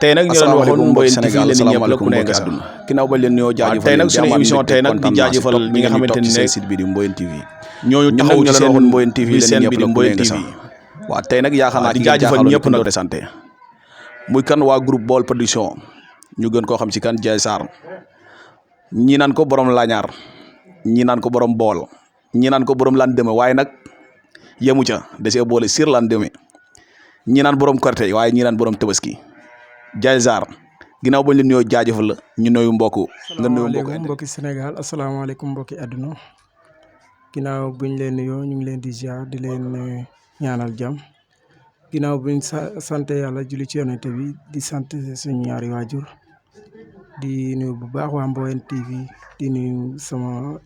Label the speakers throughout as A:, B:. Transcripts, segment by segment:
A: tey nag ñu leen waxoon Mboyeen TV leen ñëpp la ku ne nga àdduna
B: ginnaaw ba leen nuyoo jaajëfal
A: tey nag suñu émission tey nag di jaajëfal ñi nga xamante ne
B: site bi di Mboyeen TV
A: ñooñu taxaw ci seen
B: Mboyeen TV
A: bi seen bi di Mboyeen TV
B: waaw tey nag yaakaar naa
A: di jaajëfal ñëpp nag
B: présenté muy kan waa groupe Baol Production ñu gën koo xam ci kan Dieye Sarr ñi naan ko borom laañaar ñi naan ko borom bool ñi naan ko borom lan deme waaye nag yemu ca da see boole sir lan deme ñi naan borom korte waaye ñi naan borom tabaski Dieye Sarr ginnaaw bañ leen nuyoo jaajëfal la ñu nuyu mbokku nga nuyu
C: mbokki Sénégal asalaamaaleykum mbokki àdduna ginnaaw buñ leen nuyoo ñu ngi leen di ziar di leen ñaanal jàmm ginnaaw buñ sant yàlla julli ci yonent bi di sant suñu ñaari waajur di nuyu bu baax waa Mboyeen TV di nuyu sama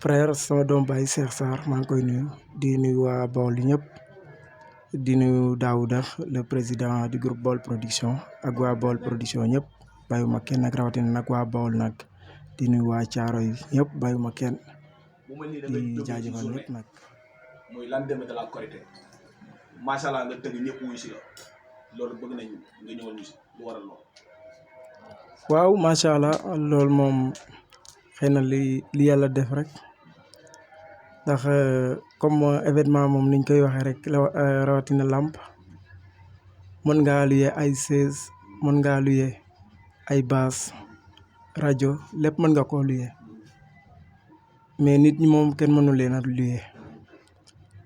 C: frère sama doom baay Cheikh Sarr maa ngi koy nuyu di nuyu waa Baol yi ñëpp di nuyu Daouda le président du groupe Baol Production ak waa Baol Production ñëpp bàyyuma kenn nag rawatina nag waa Baol nag di nuyu waa Thiaroye yi ñëpp bàyyuma kenn di jaajëfal ñëpp nag.
B: muy lan demee de la Korité macha allah nga tëgg ñëpp wuyu si la loolu bëgg nañ nga ñëwal ñu si lu waral lool.
C: waaw macha allah loolu moom xëy na li yàlla def rek ndax comme événement moom niñ koy waxee rek rawatina làmp mën ngaa luye ay chaise mën ngaa luye ay basse rajo lépp mën nga koo luye mais nit ñi moom kenn mënu leen a luye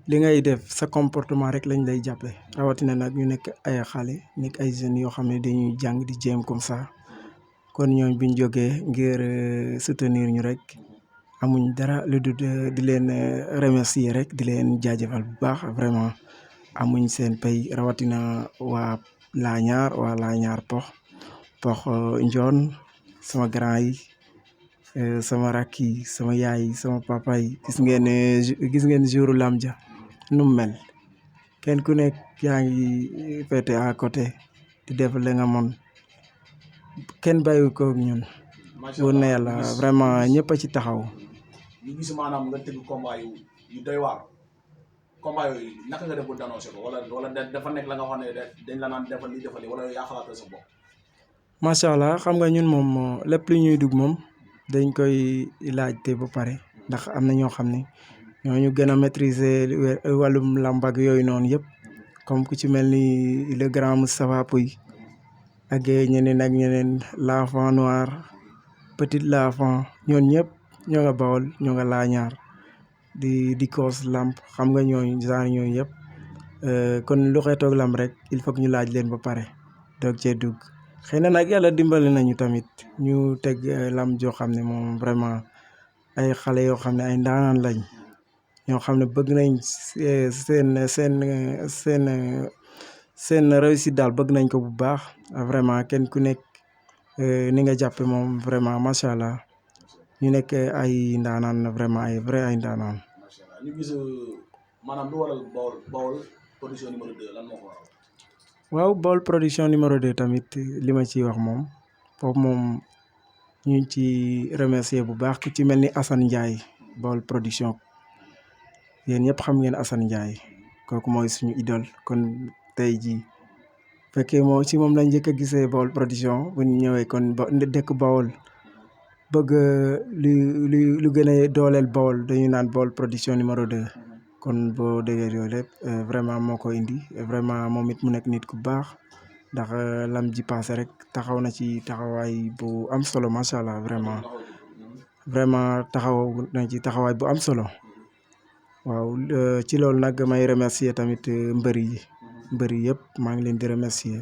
C: li ngay def sa comportement rek lañ lay jàppe rawatina nag ñu nekk ay xale nekk ay jeunes yoo xam ne dañuy jàng di jéem comme ça kon ñooñ biñ jógee ngir soutenir ñu rek amuñ dara lu dul di leen remercier rek di leen jaajëfal bu baax vraiment amuñ seen pay rawatina waa Laañaar pox njoon sama grand yi sama rakk yi sama yaay yi sama papa yi gis ngeen jouru lam ja nu mu mel kenn ku nekk yaa ngi féete à côté di def la nga mën kenn bàyyi ko ñun wóor na yàlla vraiment ñëpp a ci taxaw.
B: ñu gis maanaam nga tëgg combat yu doy waar combat yooyu naka nga def ba dénoncé ko wala dafa nekk la nga xam ne dañ la naan defal li defal li wala yaa xalaatal sa bopp.
C: macha allah xam nga ñun moom lépp lu ñuy dugg moom dañ koy laajte ba pare ndax am na ñoo xam ne ñooñu gën a maîtriser wàllum làmb ak yooyu noonu yëpp comme ku ci mel ni le grand Moustapha Pouy ak ñeneen l'enfant noir petit l'enfant ñoon ñëpp ñoo nga Baol ñoo nga Laañaar di koos lamp xam nga ñooñu genre ñooñu yëpp kon lu xëy toog lamp rek il faut que ñu laaj leen ba pare doog cee dugg xëy na nag yàlla dimbali nañu tamit ñu teg lamp joo xam ne moom vraiment ay xale yoo xam ne ay ndaanaan lañ ñoo xam ne bëgg nañ seen réussite daal bëgg nañ ko bu baax vraiment kenn ku nekk ni nga jàppe moom vraiment macha allah ñu nekk ay ndaanaan vraiment ay vrai ay ndaanaan.
B: macha allah ñu gis maanaam lu waral Baol Production numéro 2 lan moo ko waral.
C: waaw Baol Production numéro 2 tamit li ma ciy wax moom foofu moom ñu ngi ci remercier bu baax ku ci mel ni Assane Ndiaye Baol Production yéen ñëpp xam ngeen Assane Ndiaye kooku mooy suñu idole kon tey jii fekkee moom lañ njëkk a gisee Baol Production bu ñu ñëwee kon dëkk Baol bëgg lu gën a dooleel Baol dañu naan Baol Production numéro 2 kon boo déggee yooyu lépp vraiment moo ko indi vraiment moom it mu nekk nit ku baax ndax lam ji passé rek taxaw na ci taxawaay bu am solo macha allah vraiment taxaw na ci taxawaay bu am solo waaw ci loolu nag may remercier tamit mbër yi yëpp maa ngi leen di remercier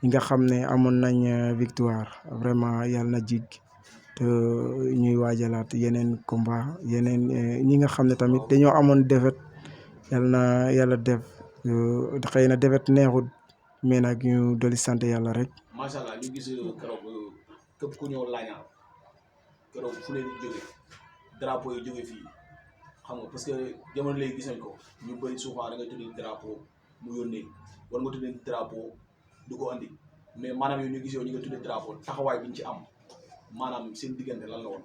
C: ñi nga xam ne amoon nañ victoire vraiment yàlla na jig te ñuy waajalaat yeneen combat yeneen ñi nga xam ne tamit dañoo amoon défaite yàlla def xëy na défaite neexut mais nag ñu dolli sant yàlla rek.
B: macha allah ñu gis keroog képp ku ñëw Laañaar keroog fu leen jóge drapeau yi jóge fii xam nga parce que jamono léegi gis nañ ko ñu bëri souvent da nga tudd drapeau mu yónnee war nga tudd drapeau du ko andi mais maanaam yow ñu gis yow ñu nga tudd drapeau taxawaay bi ñu ci am maanaam seen diggante lan la woon.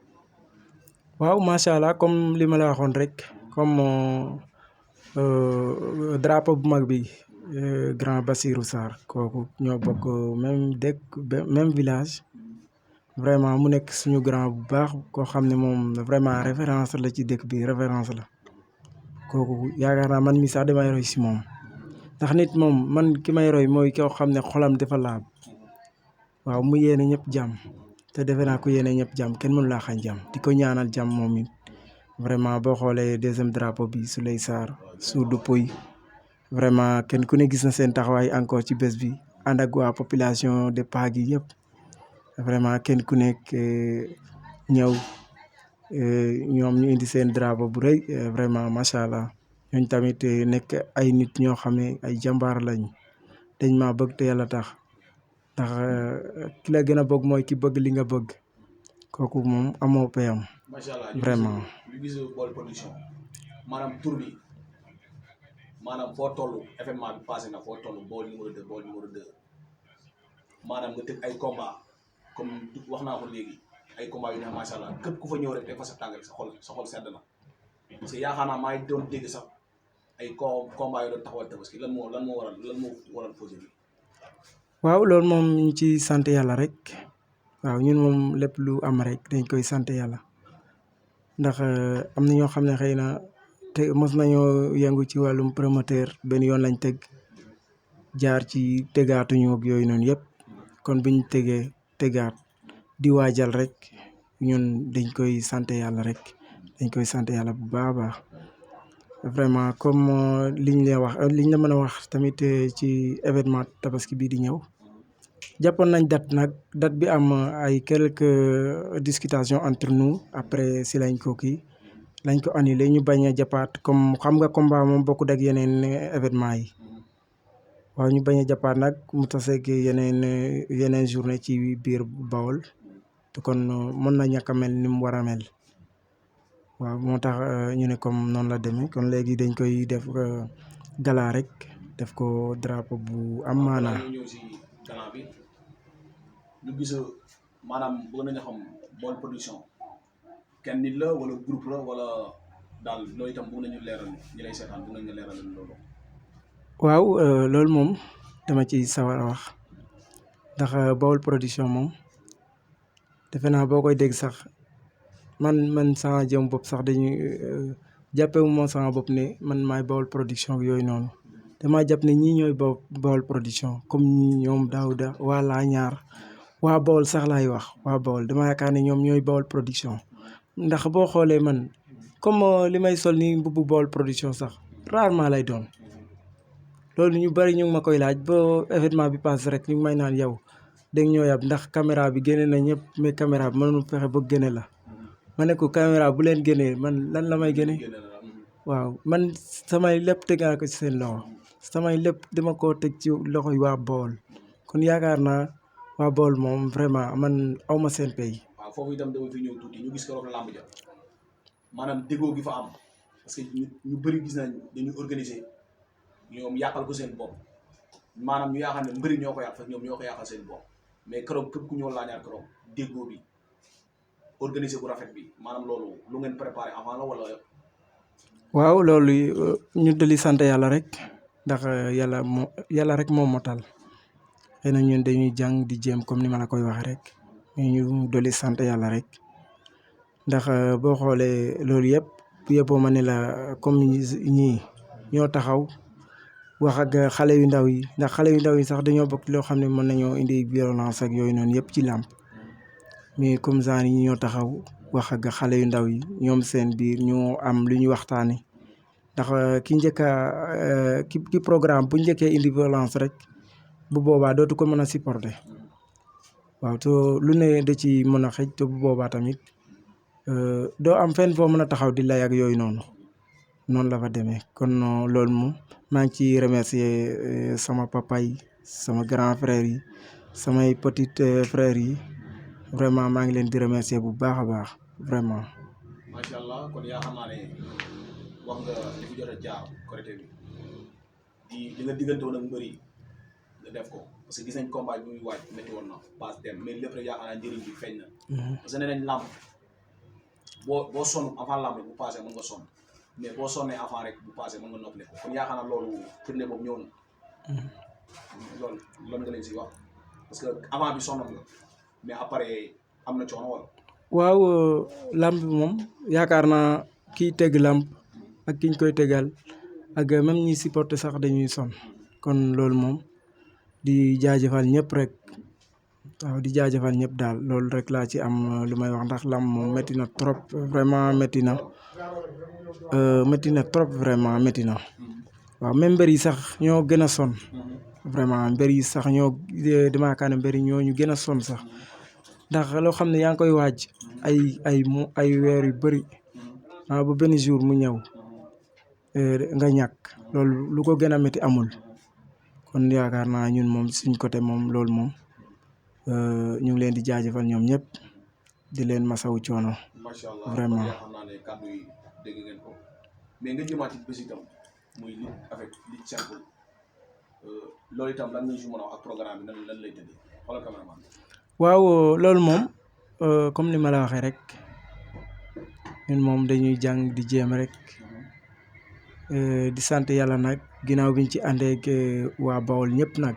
C: waaw macha allah comme li ma la waxoon rek comme drapeau bu mag bi grand Bassirou Sarr kooku ñoo bokk même dëkk même village vraiment mu nekk suñu grand bu baax koo xam ne moom vraiment référence la ci dëkk bi référence la kooku yaakaar naa man mi sax damay roy si moom ndax nit moom man ki may roy mooy koo xam ne xolam dafa laab waaw mu yéene ñëpp jàmm te defe naa ko yéene ñëpp jàmm kenn mënu laa xañ jàmm di ko ñaanal jàmm moom it vraiment boo xoolee deuxième drapeau bi Souley Sarr Soudou Pouy vraiment kenn ku ne gis na seen taxawaay encore ci bés bi ànd ak waa population de Pagui yi yëpp vraiment kenn ku nekk ñëw ñoom ñu indi seen drapeau bu rëy vraiment macha allah ñooñ tamit nekk ay nit ñoo xam ne ay jàmbaar lañ dañ maa bëgg te yàlla tax ndax ki la gën a bëgg mooy ki bëgg li nga bëgg kooku moom amoo payam
B: macha allah
C: vraiment.
B: ñu gis Baol Production maanaam tur bi maanaam foo toll événement bi passé na foo toll Baol numéro 2 Baol numéro 2 maanaam nga tëgg ay combat comme wax naa ko léegi ay combat yu ne macha allah képp ku fa ñëw rek te fa sa tàng rek sa xol sedd na parce que yaakaar naa maa ngi doon dégg sax ay combat yu doon taxawal Tabaski lan moo waral posé bi.
C: waaw loolu moom ñu ci sant yàlla rek waaw ñun moom lépp lu am rek dañ koy sant yàlla ndax am na ñoo xam ne xëy na te mos nañoo yëngu ci wàllum promoteur benn yoon lañ teg jaar ci tegaatuñu ak yooyu noonu yëpp kon biñ tegaat di waajal rek ñun dañ koy sant yàlla rek dañ koy sant yàlla bu baax a baax vraiment comme liñ la mën a wax tamit ci événement Tabaski bii di ñëw jàppoon nañ date bi am ay quelques discussions entre nous après si lañ ko annulé ñu bañ a jàppaat comme xam nga combat moom bokkut ak yeneen événement yi waaw ñu bañ a jàppaat nag mu taseeg yeneen journée ci biir Baol te kon mën na ñàkk a mel ni mu war a mel waaw moo tax ñu ne comme noonu la demee kon léegi dañ koy def gala rek def ko drapeau bu am maanaa.
B: ñëw si gala bi ñu gis maanaam bëgg nañu xam Baol Production kenn nit la wala groupe la wala daal loolu itam bëgg nañu leeral ñi lay seetaan bëgg nañu leeral loolu.
C: waaw loolu moom dama ci sawar a wax ndax Baol Production moom defe naa boo koy dégg sax man sama jëm bopp sax dañuy jàppewu moom sama bopp ne man maay Baol Production yooyu noonu damaa jàpp ne ñii ñooy Baol Production comme ñi ñoom Daouda wala ñaar waa Baol sax laay wax waa Baol dama yaakaar ne ñoom ñooy Baol Production ndax boo xoolee man comme li may sol ni mbubbu Baol Production sax rarement lay doon loolu ñu bari ñu ngi ma koy laaj ba événement bi passe rek ñu ngi may naan yow dégg ñoo yab ndax caméra bi génne na ñëpp mais caméra bi mënul fexe ba génne la ma ne ko caméra bu leen génnee man lan la may génne waaw man samay lépp teg naa ko ci seen loxo samay lépp dama koo teg ci loxo yi waa Baol kon yaakaar naa waa Baol moom vraiment man awma seen pay.
B: waaw foofu itam dama fi ñëw tuuti ñu gis keroog làmb ja maanaam déggoo gi fa am parce que ñu bëri gis nañ dañuy organiser ñoom yàqal ko seen bopp maanaam ñu yaakaar ne mbëri ñoo ko yàq fekk ñoom ñoo ko yàqal seen bopp mais keroog képp ku ñëw laañaar keroog déggoo bi organiser bu rafet bi maanaam loolu lu ngeen préparé avant la wala.
C: waaw loolu ñu dali sant yàlla rek ndax yàlla rek moom motal xëy na ñun dañuy jàng di jéem comme ni ma la koy waxee rek mais ñu doli sant yàlla rek ndax boo xoolee loolu yëppoo ma ne la comme ñii ñoo taxaw wax ak xale yu ndaw yi ndax xale yu ndaw yi sax dañoo bokk loo xam ne mën nañoo indi violence ak yooyu noonu yëpp ci làmb mais comme genre yi ñoo taxaw wax ak xale yu ndaw yi ñoom seen biir ñu am lu ñu waxtaane ndax ki programme bu njëkkee indi violence rek bu boobaa dootu ko mën a supporter waaw te lu ne da ci mën a xëj te bu boobaa tamit doo am fenn foo mën a taxaw di lay ak yooyu noonu la fa demee kon loolu moom maa ngi ciy remercier sama papa yi sama grand frère yi samay petit frères yi vraiment maa ngi leen di remercier bu baax a baax vraiment.
B: macha allah kon yaakaar naa ne wax nga li fi jot a jaar Korité bi di nga diggante woon ak mbër yi nga def ko parce que gis nañ combat bi muy waaj métti woon na passe dem mais lépp rek yaakaar naa njëriñ bi feeñ na. parce que nee nañ làmb boo sonn avant làmb bu passé mën nga sonn mais boo sonnee avant rek bu passé mën nga noppale ko kon yaakaar naa loolu firnde boobu ñëw na. loolu lan nga leen si wax parce que avant bi sonnoon nga mais après am na coono wala.
C: waaw làmb bi moom yaakaar naa kiy teg làmb ak kiñ koy tegal ak même ñi supporter sax dañuy sonn kon loolu moom di jaajëfal ñëpp rek waaw di jaajëfal ñëpp daal loolu rek laa ci am lu may wax ndax làmb moom métti na trop vraiment métti na trop vraiment métti na waaw même mbër yi sax ñoo gën a sonn vraiment mbër yi sax ñoo dama yaakaar ne mbër yi ñoo ñu gën a sonn sax ndax loo xam ne yaa ngi koy waaj ay weer yu bëri ba benn jour mu ñëw nga ñàkk loolu lu ko gën a métti amul kon yaakaar naa ñun moom suñ côté moom loolu moom ñu ngi leen di jaajëfal ñoom ñëpp di leen masawu coono.
B: macha allah
C: vraiment
B: xam naa ne kàddu yi dégg ngeen ko mais nga jëmaat ci bés itam muy lutte avec lutte simple loolu itam lan nga si mën a wax ak programme bi lan lay tëddee xoolal cameraman.
C: waaw loolu moom comme ni ma la waxee rek ñun moom dañuy jàng di jéem rek di sant yàlla nag ginnaaw biñ ci àndee ak waa Bawol ñëpp nag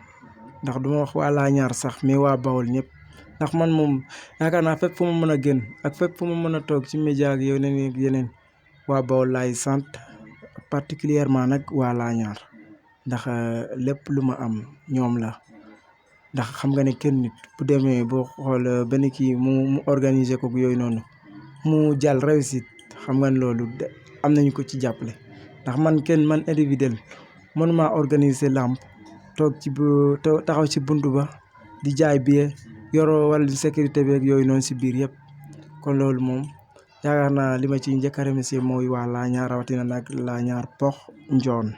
C: ndax du ma wax waa Laañaar sax mais waa Bawol ñëpp ndax man moom yaakaar naa fépp fu ma mën a génn ak fépp fu ma mën a toog ci média ak yeneen waa Bawol laay sant particulièrement nag waa Laañaar ndax lépp lu ma am ñoom la. ndax xam nga ne kenn nit bu demee boo xool benn kii mu organiser ko yooyu noonu mu jàll réussite xam nga ne loolu am nañu ko ci jàppale ndax man individuel mënuma organiser làmb toog ci taxaw ci buntu ba di jaay billet yoroo wala sécurité beeg yooyu noonu si biir yëpp kon loolu moom yaakaar naa li ma ci njëkk a remercier mooy waa Laañaar rawatina nag Laañaar Pox Njoon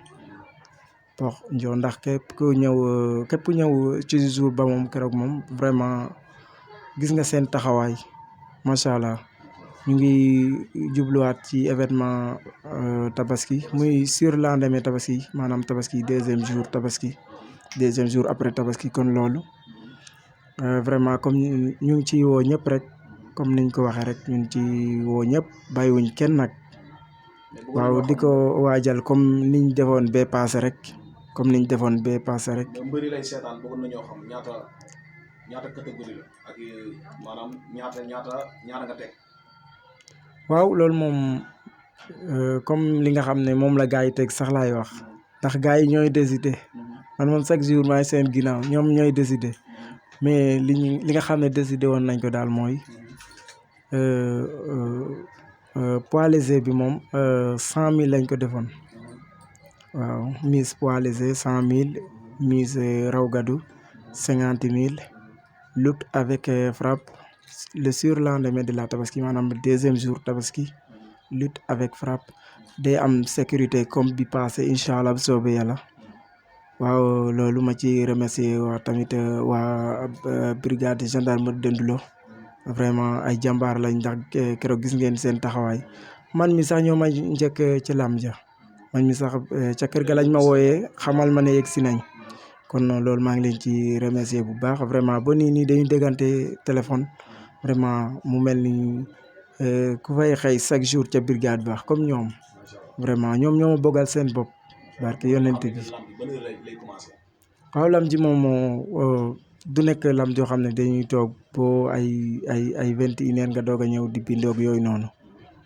C: ndax képp ku ñëw ci jour ba moom keroog moom vraiment gis nga seen taxawaay macha allah ñu ngi jubluwaat ci événement tabaski muy sur lendemain tabaski maanaam tabaski deuxième jour après tabaski kon loolu vraiment comme ñu ngi ciy woo ñëpp rek comme niñ ko waxee rek ñu ngi ci woo ñëpp bàyyiwuñ kenn nag waaw di ko waajal comme niñ defoon bee passé rek.
B: mbëri lay seetaan bëggoon nañoo xam ñaata catégorie la ak maanaam ñaata nga teg.
C: waaw loolu moom comme li nga xam ne moom la gars yi teg sax laay wax ndax gars yi ñooy décider man moom chaque jour maay seen ginnaaw ñoom ñooy décider mais li nga xam ne décider woon nañ ko daal mooy poids léger bi moom 100 000 lañ ko defoon. waaw mise poids léger 100 000 mise raw gadu 50 000 lutte avec frappe le surlendemain de la tabaski maanaam deuxième jour tabaski lutte avec frappe day am sécurité comme bi passé incha allah bu soobee yàlla waaw loolu ma ci remercier waa tamit waa brigade gendarmerie de Ndulo vraiment ay jàmbaar lañ ndax keroog gis ngeen seen taxawaay man mi sax ñoo ma njëkk ci làmb ja man mi sax ca kër ga lañ ma wooyee xamal ma ne yegg si nañ kon loolu maa ngi leen ci remercier bu baax vraiment ba nii dañuy déggante téléphone vraiment mu mel ni ku fay xëy chaque jour ca brigade baax comme ñoom vraiment ñoom ñoo ma bëggal seen bopp barke yonent bi. waaw lam ji moom du nekk lam joo xam ne dañuy toog boo ay 21 heures nga doog a ñëw di bindoog yooyu noonu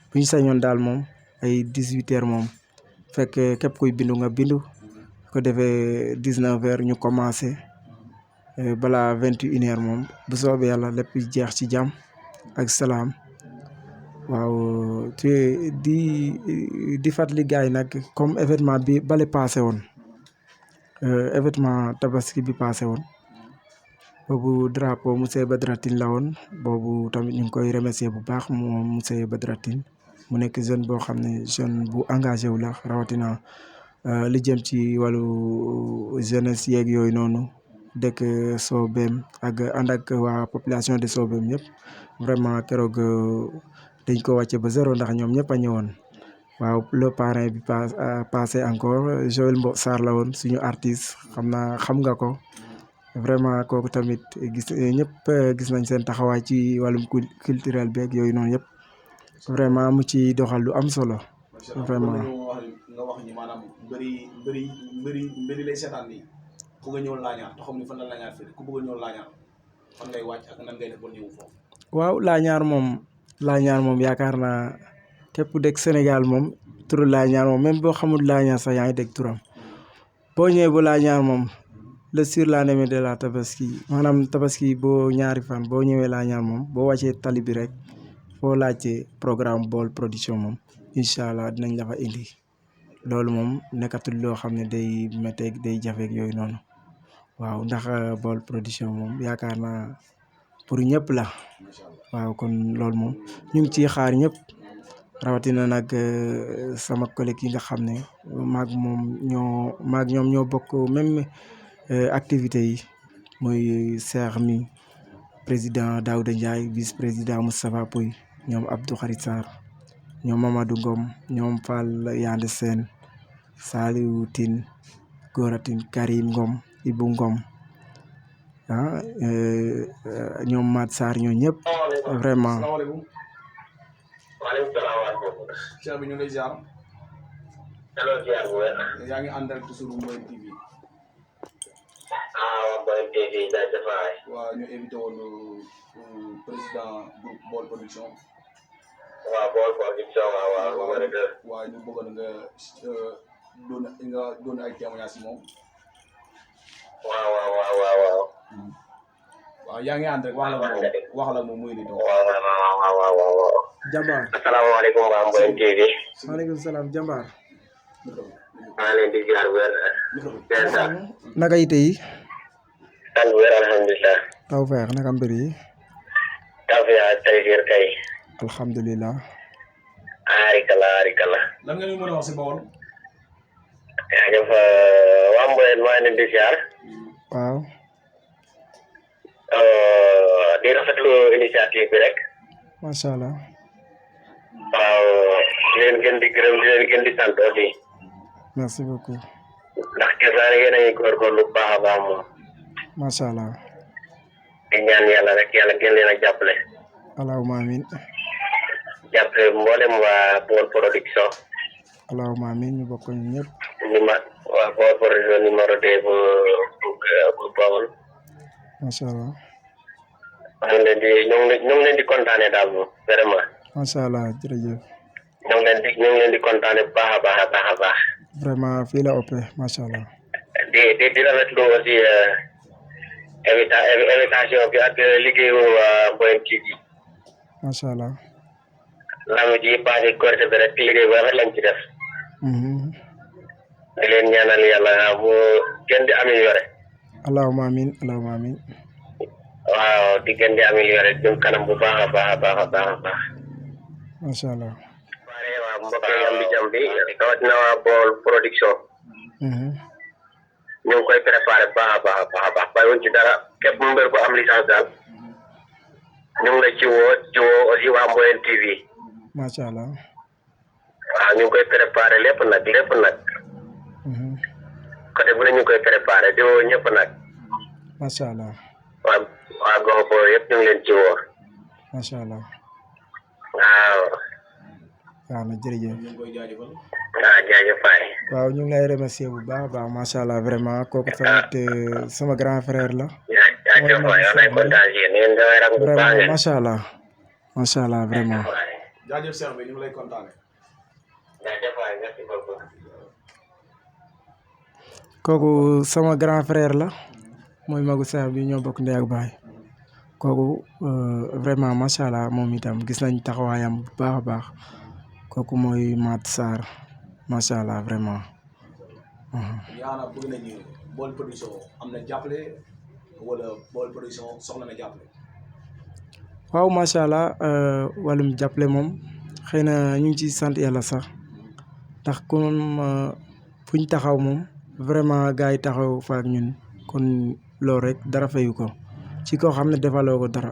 C: bu ñu sañoon daal moom ay 18 heures moom. fekk képp kuy bindu nga bindu ko defee 19 heures ñu commencé balaa 21 heures moom bu soobee yàlla lépp jeex ci jàmm ak salaam waaw te di fàttali gars yi nag comme événement bi bale passé woon événement tabaski bi passé woon boobu drapeau monsieur Badara Tine la woon boobu tamit ñu ngi koy remercier bu baax moom monsieur Badara Tine mu nekk jeune boo xam ne jeune bu engagé wu la rawatina li jëm ci wàllu jeunesse yeeg yooyu noonu dëkk Sobem ak ànd ak waa population de Sobem ñëpp vraiment keroog dañ ko wàcce ba zéro ndax ñoom ñëpp a ñëwoon waaw le parrain bi passé encore Joël Mbo Sarr la woon suñu artiste xam nga ko vraiment kooku tamit ñëpp gis nañ seen taxawaay ci wàllum culturel beeg yooyu noonu yëpp. vraiment mu ci doxal lu am solo. vraiment
B: nga wax ni maanaam mbëri lay seetaan nii. ku nga ñëw laañaar te xam ni fan la laañaar fii ku bëgg a ñëw laañaar fan ngay wàcc ak nan ngay def ba ñëw foofu.
C: waaw laañaar moom yaakaar naa képp ku dëkk Sénégal moom turu laañaar moom même boo xamul laañaar sax yaa ngi dégg turam boo ñëwee ba laañaar moom le surlendemain de la tabaski maanaam tabaski boo ñaari fan boo ñëwee laañaar moom boo wàccee tali bi rek foo laajte programme Baol Production moom incha allah dinañ la fa indi loolu moom nekkatul loo xam ne day métteeg day jafeeg yooyu noonu waaw ndax Baol Production moom yaakaar naa pour ñëpp la waaw kon loolu moom ñu ngi ciy xaar ñëpp rawatina nag sama collègue yi nga xam ne maag ñoom ñoo bokk même activité yi muy Cheikh mi président Daouda Ndiaye vice président Moustapha Pouy ñoom Abdou Kharit Sarr ñoom Mamadou Ngom ñoom Fall Yande Sène Saliou Tine Gora Tine Karim Ngom Ibou Ngom ñoom Mat Sarr ñoo ñëpp vraiment.
D: waaleykum salaam.
B: Cheikh bi ñu ngi lay ziar.
D: delloo ziar bu wér.
B: yaa ngi ànd ak toujours Mboye TV.
D: waaw Mboye TV jaajëf waay.
B: waaw ñu invité woon président groupe Baol Production.
D: waaw Baol Production waaw
B: waaw ñu bëggoon nga doon ay témoignage si moom.
D: waaw.
B: waaw yaa ngi ànd rek wax la moom muy di toog.
D: waaw.
C: Jambaar.
D: asalaamaaleykum waa Mboye TV.
C: maaleykum salaam Jambaar.
D: maa ngi leen di ziar bu wér.
C: naka yite yi.
D: sant bu wér alhamdulilah.
C: taw feex naka mbir yi.
D: taw feex tey jii kay.
C: alhamdulilah.
D: arikala.
B: lan nga ñu mën a wax si Baol.
D: jaajëf waa Mboye maa ngi leen di ziar.
C: waaw.
D: di rafetlu initiative bi rek.
C: macha allah.
D: waaw di leen gën di gërëm di leen gën di sant aussi.
C: merci beaucoup.
D: ndax kesaan yéen a ngi góorgóorlu bu baax a baax moom.
C: macha allah.
D: di ñaan yàlla rek yàlla gën leen a jàppale.
C: allahumma amin.
D: jàppale mboolem waa Baol Production.
C: allahumma amin ñu bokk ñu ñëpp.
D: waa Baol Production numéro 2 bu Baol.
C: macha allah.
D: ñu ngi leen di kontaane daal moom vraiment.
C: macha allah jërëjëf.
D: ñu ngi leen di kontaane bu baax a baax.
C: vraiment fii la ëppee macha allah.
D: di rafetlu aussi invitation bi ak liggéeyu Mboye TV.
C: macha allah.
D: lamu ji passé Korité bi rek liggéey bu rafet lañ ci def. di leen ñaanal yàlla mu gën di amélioré.
C: allahumma amin.
D: waaw di gën di amélioré jëm kanam bu baax a baax.
C: macha allah.
D: waaw mbokk yi am di jàmm bi rawatina waa Baol Production. ñu ngi koy préparé baax a baax bàyyiwuñ ci dara képp mbir bu am licence daal ñu ngi la ci woo aussi waa Mboye TV.
C: macha allah.
D: waaw ñu ngi koy préparé lépp nag. côté bu ne ñu ngi koy préparé di woo ñëpp nag.
C: macha allah.
D: waa gox boobu yëpp ñu ngi leen ci woo.
C: macha allah.
D: waaw.
C: waaw na jërëjëf.
B: ñu ngi koy jaajëfal.
D: waaw jaajëf waay.
C: waaw ñu ngi lay remercier bu baax a baax macha allah vraiment kooku tamit sama grand frère la.
D: jaajëf waay yow lay kontaan si yéen ngeen damay rang bu baax
C: vraiment macha allah vraiment.
B: jaajëf Cheikh bi ñu ngi lay kontaane.
D: jaajëf waay merci beaucoup.
C: kooku sama grand frère la mooy magu Cheikh bi ñoo bokk ndey ak baay kooku vraiment macha allah moom itam gis nañ taxawaayam bu baax a baax kooku mooy Mat Sarr macha allah vraiment.
B: yaana bëgg nañu Baol Production am na jàppale wala Baol Production soxla na jàppale.
C: waaw macha allah wàllum jàppale moom xëy na ñu ngi ciy sant yàlla sax ndax comme fu ñu taxaw moom vraiment gars yi taxaw fa ak ñun kon loolu rek dara fayu ko ci koo xam ne defaloo ko dara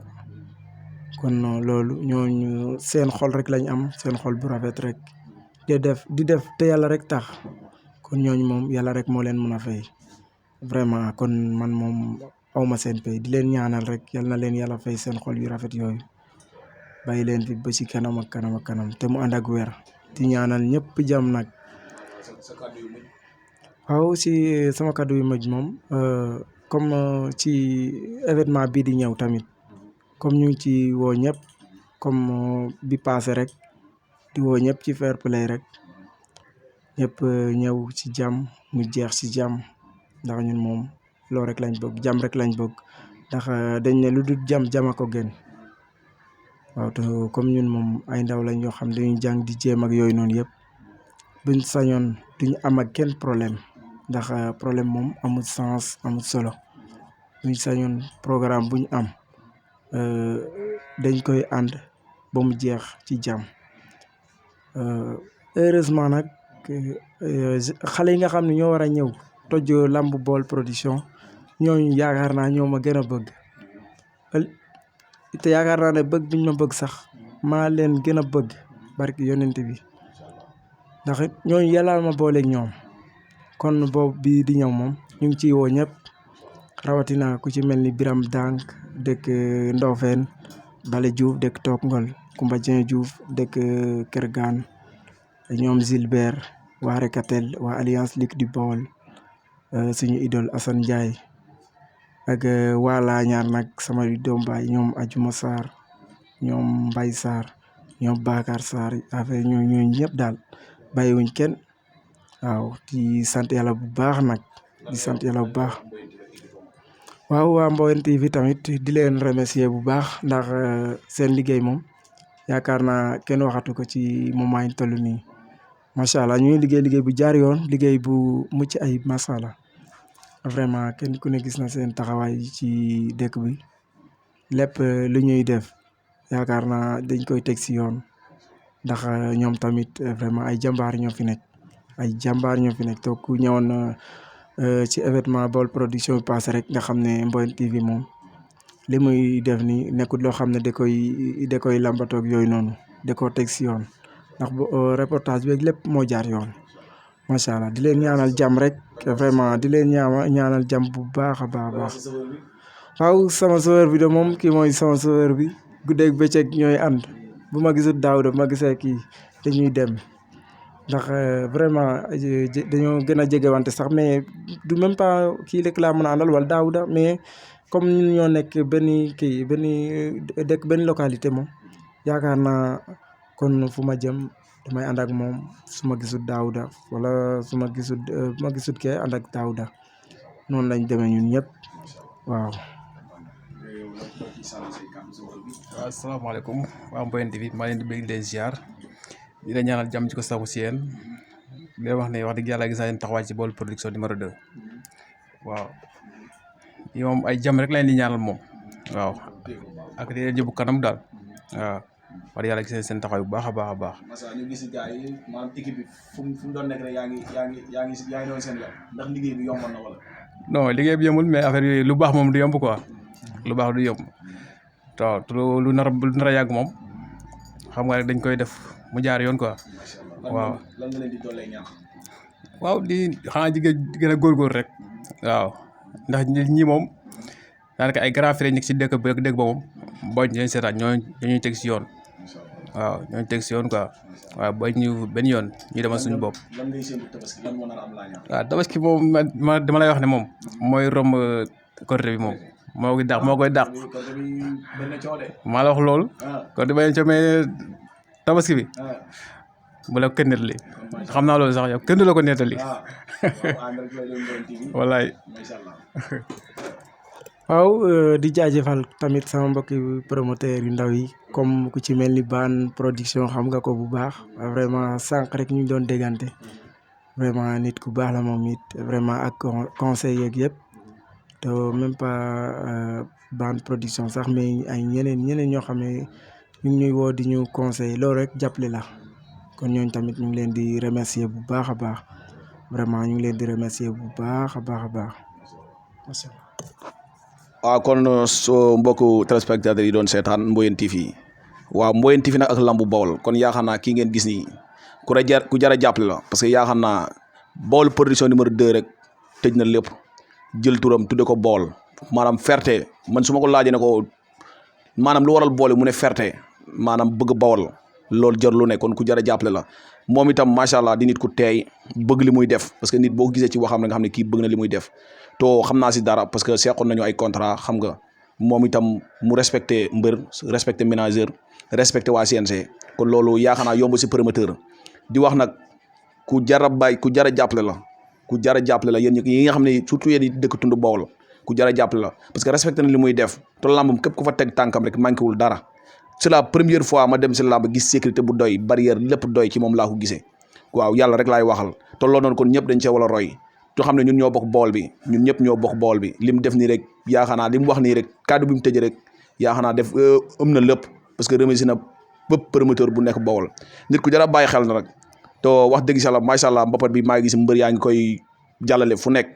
C: kon loolu ñooñu seen xol rek lañ am seen xol bu rafet rek di def te yàlla rek tax kon ñooñu moom yàlla rek moo leen mën a fay vraiment kon man moom awma seen pay di leen ñaanal rek yal na leen yàlla fay seen xol yu rafet yooyu bàyyi leen fi ba ci kanam ak kanam te mu ànd ak wér di ñaanal ñëpp jàmm nag. waaw si sama kaddu yu mujj moom comme ci événement bii di ñëw tamit comme ñu ngi ci woo ñëpp comme bi passé rek di woo ñëpp ci fair play rek ñëpp ñëw ci jàmm mu jeex ci jàmm ndax ñun moom loolu rek lañ bëgg jàmm rek lañ bëgg ndax dañ ne lu dul jàmm a ko gën waaw te comme ñun moom ay ndaw lañ yoo xam dañuy jàng di jéem ak yooyu noonu yëpp buñ sañoon duñu am ak kenn problème ndax problème moom amul sens amul solo buñ sañoon programme buñ am dañ koy ànd ba mu jeex ci jàmm heureusement nag xale yi nga xam ne ñoo war a ñëw toj Lamb Baol Production ñooñu yaakaar naa ñoo ma gën a bëgg te yaakaar naa ne bëgg biñ ma bëgg sax maa leen gën a bëgg barki yonent bi ndax ñooñu yàlla ma booleeg ñoom kon boobu bii di ñëw moom ñu ngi ciy woo ñëpp rawatina ku ci mel ni Biram Dank dëkk Ndofène Bale Diouf dëkk Took Ngol Kumba Dieng Diouf dëkk Kër Gaan ñoom Gilbert waa Rekatel waa Alliance Ligue du Baol suñu idole Assane Ndiaye ak waa Laañaar nag sama doom baay ñoom Ajuma Sarr ñoom Mbay Sarr ñoom Bakar Sarr affaire ñooñu ñëpp daal bàyyiwuñ kenn waaw di sant yàlla bu baax nag di sant yàlla bu baax waaw waa Mboyeen TV tamit di leen remercier bu baax ndax seen liggéey moom yaakaar naa kenn waxatu ko ci moment yi toll nii macha allah ñu ngi liggéey bu jaar yoon liggéey bu mucc ayib macha allah vraiment kenn ku ne gis na seen taxawaay ci dëkk bi lépp lu ñuy def yaakaar naa dañ koy teg si yoon ndax ñoom tamit vraiment ay jàmbaar ñoo fi nekk te ku ñëwoon ci événement Baol Production bi passé rek nga xam ne Mboyeen TV moom li muy def ni nekkul loo xam ne da koy lambatoog yooyu noonu da koo teg si yoon ndax reportage bi lépp moo jaar yoon macha allah di leen ñaanal jàmm rek vraiment di leen ñaanal jàmm bu baax a baax waaw sama sœur bi de moom kii mooy sama sœur bi guddeeg bëccëg ñooy ànd bu ma gisul Daouda bu ma gisee kii dañuy dem ndax vraiment dañoo gën a jegewante sax mais du même pas kii rek laa mën a àndal wala Daouda mais comme ñun ñoo nekk benn localité moom yaakaar naa kon fu ma jëm damay ànd ak moom su ma gisul Daouda wala su ma gisul kee ànd ak Daouda noonu lañ demee ñun ñëpp waaw.
E: waaw asalaamaaleykum waa Mboyeen TV maa leen di bëgg leen ziar di leen ñaanal jàmm ci ko safu si yéen di leen wax ne wax dëgg yàlla gis naa leen taxawaay ci Baol Production numéro 2 waaw yi moom ay jàmm rek lañ di ñaanal moom waaw ak di leen jëbu kanam daal waaw wax dëgg yàlla gis nañ seen taxawaay bu baax a baax a baax.
B: macha ñu gis gars yi maanaam équipe bi fu mu doon nekk rek yaa ngi doon seen yoon ndax liggéey bi yomboon na wala.
E: non liggéey bi yombul mais affaire yi lu baax moom du yomb quoi lu baax du yomb waaw lu nar a yàgg moom xam nga rek dañ koy def mu jaar yoon quoi. waaw
B: lan nga leen di dollee ñaan.
E: waaw di xanaa gën a góorgóor rek waaw ndax ñi moom daanaka ay grand frère nekk si dëkk ba moom boo ñu leen seetaan ñooñu teg si yoon waaw ñooñu teg si yoon quoi waaw boo ñu benn yoon ñu demal suñu bopp.
B: lan ngay séntu tabaski lan moo nar a am laa ñaan.
E: waaw tabaski moom ma dama lay wax ne moom mooy romb côté bi moom moo koy dàq maa la wax loolu côté ba ca mais tabaski bi bu la kenn nettali xam naa loolu sax yow kenn du la ko nettali wallaay.
C: waaw di jaajëfal tamit sama mbokki promoteur yu ndaw yi comme ku ci mel ni Ban Production xam nga ko bu baax vraiment sànq rek ñu doon déggante vraiment nit ku baax la moom it vraiment ak conseil yeeg yëpp te même pas Ban Production sax mais ay ñeneen ñoo xam ne ñu ngi ñuy woo di ñu conseil loolu rek jàppale la kon ñooñu tamit ñu ngi leen di remercier bu baax a baax vraiment ñu ngi leen di remercier bu baax a baax macha allah.
B: waaw kon so mbokku téléspectateurs yi doon seetaan Mboyeen TV waaw Mboyeen TV nag ak Lamb Baol kon yaakaar naa kii ngeen gis nii ku jar a jàppale la parce que yaakaar naa Baol Production numéro 2 rek tëj na lépp jël turam tudde ko Baol maanaam fierté man su ma ko laajee ne ko maanaam lu waral boole mu ne fierté maanaam bëgg Baol loolu jar lu ne kon ku jar a jàppale la moom itam macha allah di nit ku teey bëgg li muy def parce que nit boo ko gisee ci waxam nga xam ne kii bëgg na li muy def to xam naa si dara parce que seqoon nañu ay contrat xam nga moom itam mu respecté mbër respecté ménageur respecté waa CNG kon loolu yaakaar naa yomb si promoteur di wax nag ku jar a bàyyi ku jar a jàppale la ku jar a jàppale la yéen yi nga xam ne surtout yéen yi dëkk tund Bawol ku jar a jàppale la parce que respecté na li muy def te làmbam képp ku fa teg tànkam rek manqué wul dara c'est la première fois ma dem si làmb gis sécurité bu doy barrière lépp doy ci moom laa ko gisee waaw yàlla rek laay waxal te loolu noonu kon ñëpp dañ cee war a roy te xam ne ñun ñoo bokk Bawol bi ñun ñëpp ñoo bokk Bawol bi li mu def nii rek yaakaar naa li mu wax nii rek kàddu bi mu tëjee rek yaakaar naa def na lépp parce que remercié na bépp promoteur bu nekk Bawol nit ku jar a bàyyi xel na rek te wax dëgg yàlla macha allah mbapat bi maa ngi gis mbër yaa ngi koy jàllale fu nekk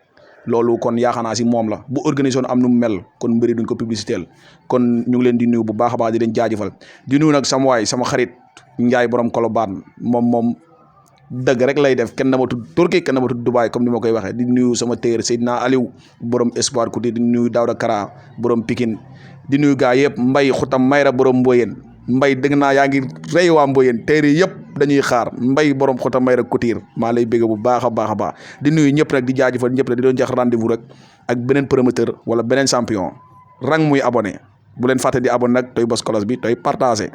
B: loolu kon yaakaar naa si moom la bu organisation am nu mu mel kon mbëri duñ ko publicitéel kon ñu ngi leen di nuyu bu baax a baax di leen jaajëfal di nuyu nag sama waay sama xarit Njaay borom Kolobaan moom dëgg rek lay def kenn na ma tudd Turquie kenn na ma tudd Dubaï comme ni ma koy waxee di nuyu sama téer Seydina Aliou borom Espoir Couture di nuyu Daouda Kara borom Pikine di nuyu gaa yëpp Mbay Xutam Mayra borom Mboyeen Mbay dégg naa yaa ngi rey waa Mboyeen téer yi yëpp dañuy xaar Mbay borom Xutam Mayra Couture maa lay bégg bu baax a baax a baax di nuyu ñëpp nag di jaajëfal ñëpp nag di doon jox rendez-vous rek ak beneen promoteur wala beneen champion rang muy abonné bu leen fàtte di abonné nag toy bos kolos bi toy partagé